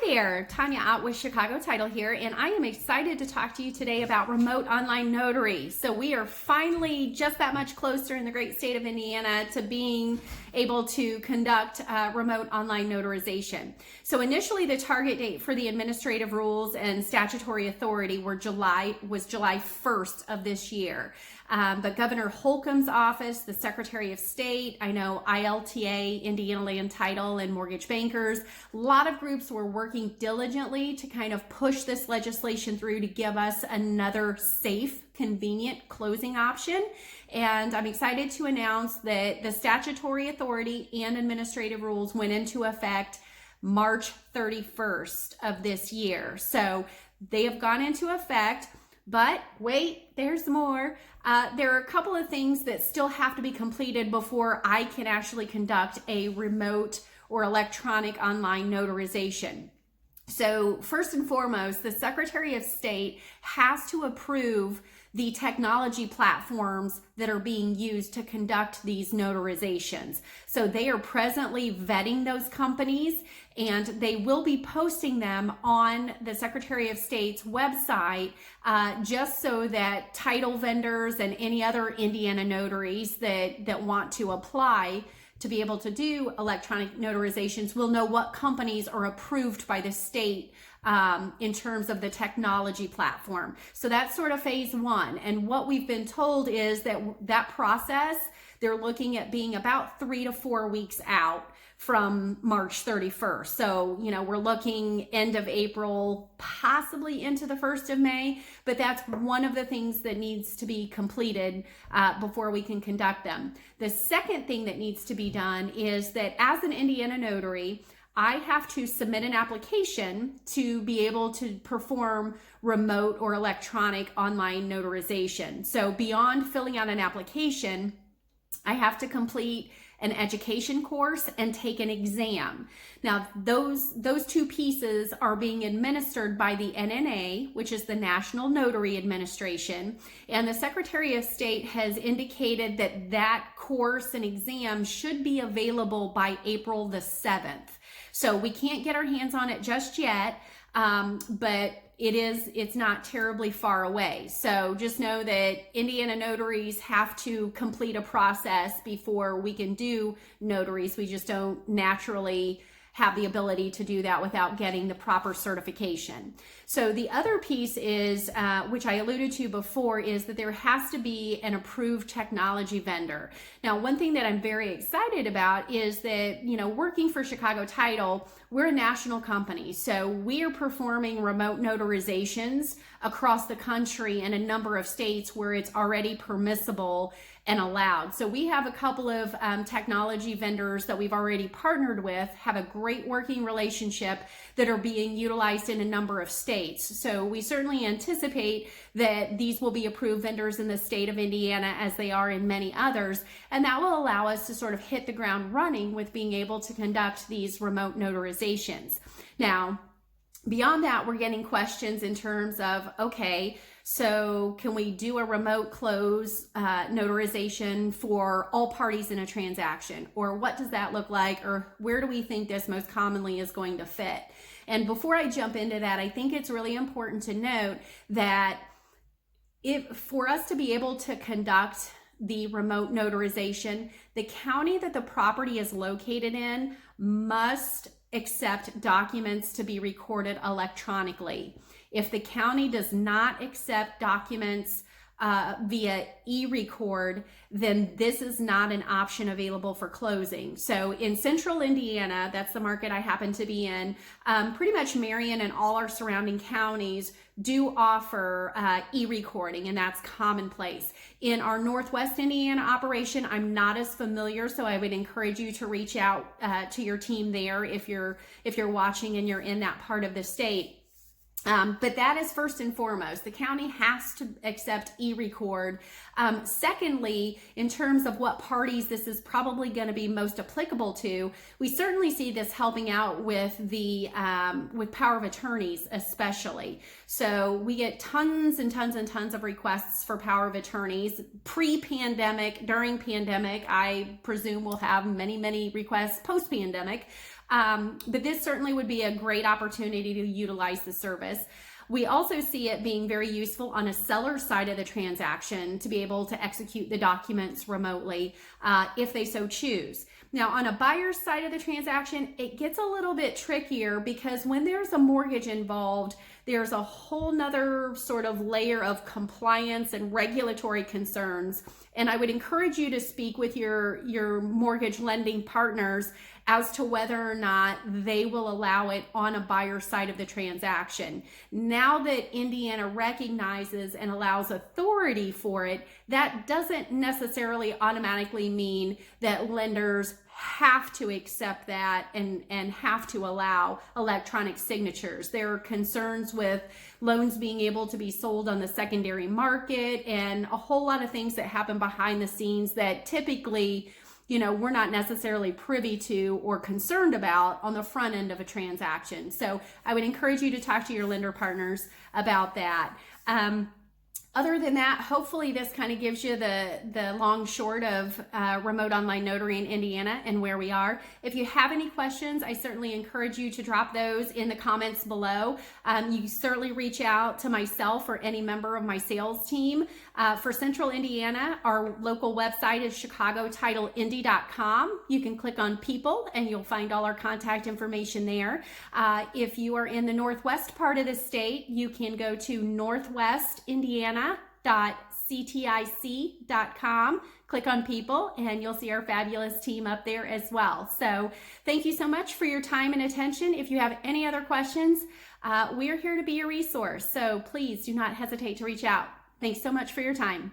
there, Tanya Ott with Chicago Title here, and I am excited to talk to you today about remote online notary. So we are finally just that much closer in the great state of Indiana to being able to conduct remote online notarization. So initially the target date for the administrative rules and statutory authority was July 1st of this year. But Governor Holcomb's office, the Secretary of State, I know ILTA, Indiana Land Title, and mortgage bankers, a lot of groups were working diligently to kind of push this legislation through to give us another safe, convenient closing option. And I'm excited to announce that the statutory authority and administrative rules went into effect March 31st of this year. So they have gone into effect. But wait, there's more. There are a couple of things that still have to be completed before I can actually conduct a remote or electronic online notarization. So first and foremost, the Secretary of State has to approve the technology platforms that are being used to conduct these notarizations. So they are presently vetting those companies, and they will be posting them on the Secretary of State's website just so that title vendors and any other Indiana notaries that want to apply to be able to do electronic notarizations will know what companies are approved by the state in terms of the technology platform. So that's sort of phase one. And what we've been told is that process, they're looking at being about 3 to 4 weeks out from March 31st. So, we're looking end of April, possibly into the 1st of May, but that's one of the things that needs to be completed before we can conduct them. The second thing that needs to be done is that as an Indiana notary, I have to submit an application to be able to perform remote or electronic online notarization. So beyond filling out an application, I have to complete an education course and take an exam. Now, those two pieces are being administered by the NNA, which is the National Notary Administration, and the Secretary of State has indicated that course and exam should be available by April the 7th. So we can't get our hands on it just yet, but it's not terribly far away. So just know that Indiana notaries have to complete a process before we can do notaries. We just don't naturally have the ability to do that without getting the proper certification. So the other piece is, which I alluded to before, is that there has to be an approved technology vendor. Now, one thing that I'm very excited about is that, working for Chicago Title, we're a national company. So we are performing remote notarizations across the country in a number of states where it's already permissible and allowed. So we have a couple of technology vendors that we've already partnered with, have a great working relationship, that are being utilized in a number of states. So we certainly anticipate that these will be approved vendors in the state of Indiana as they are in many others. And that will allow us to sort of hit the ground running with being able to conduct these remote notarizations. Now, beyond that, we're getting questions in terms of, okay, so can we do a remote close notarization for all parties in a transaction? Or what does that look like? Or where do we think this most commonly is going to fit? And before I jump into that, I think it's really important to note that for us to be able to conduct the remote notarization, the county that the property is located in must accept documents to be recorded electronically. If the county does not accept documents via e-record, then this is not an option available for closing. So in central Indiana, that's the market I happen to be in, pretty much Marion and all our surrounding counties do offer e-recording, and that's commonplace. In our Northwest Indiana operation, I'm not as familiar, so I would encourage you to reach out to your team there if you're watching and you're in that part of the state. But that is first and foremost. The county has to accept e-record. Secondly, in terms of what parties this is probably going to be most applicable to, we certainly see this helping out with the with power of attorneys especially. So we get tons and tons and tons of requests for power of attorneys. Pre-pandemic, during pandemic, I presume we'll have many, many requests post-pandemic. But this certainly would be a great opportunity to utilize the service. We also see it being very useful on a seller side of the transaction to be able to execute the documents remotely if they so choose. Now, on a buyer's side of the transaction, it gets a little bit trickier because when there's a mortgage involved, there's a whole nother sort of layer of compliance and regulatory concerns. And I would encourage you to speak with your mortgage lending partners as to whether or not they will allow it on a buyer's side of the transaction. Now that Indiana recognizes and allows authority for it, that doesn't necessarily automatically mean that lenders have to accept that and have to allow electronic signatures. There are concerns with loans being able to be sold on the secondary market and a whole lot of things that happen behind the scenes that typically, we're not necessarily privy to or concerned about on the front end of a transaction. So I would encourage you to talk to your lender partners about that. Other than that, hopefully this kind of gives you the long short of remote online notary in Indiana and where we are. If you have any questions, I certainly encourage you to drop those in the comments below. You can certainly reach out to myself or any member of my sales team. For Central Indiana, our local website is chicagotitleind.com. You can click on people and you'll find all our contact information there. If you are in the northwest part of the state, you can go to northwestindiana.ctic.com. Click on people and you'll see our fabulous team up there as well. So thank you so much for your time and attention. If you have any other questions, we are here to be a resource. So please do not hesitate to reach out. Thanks so much for your time.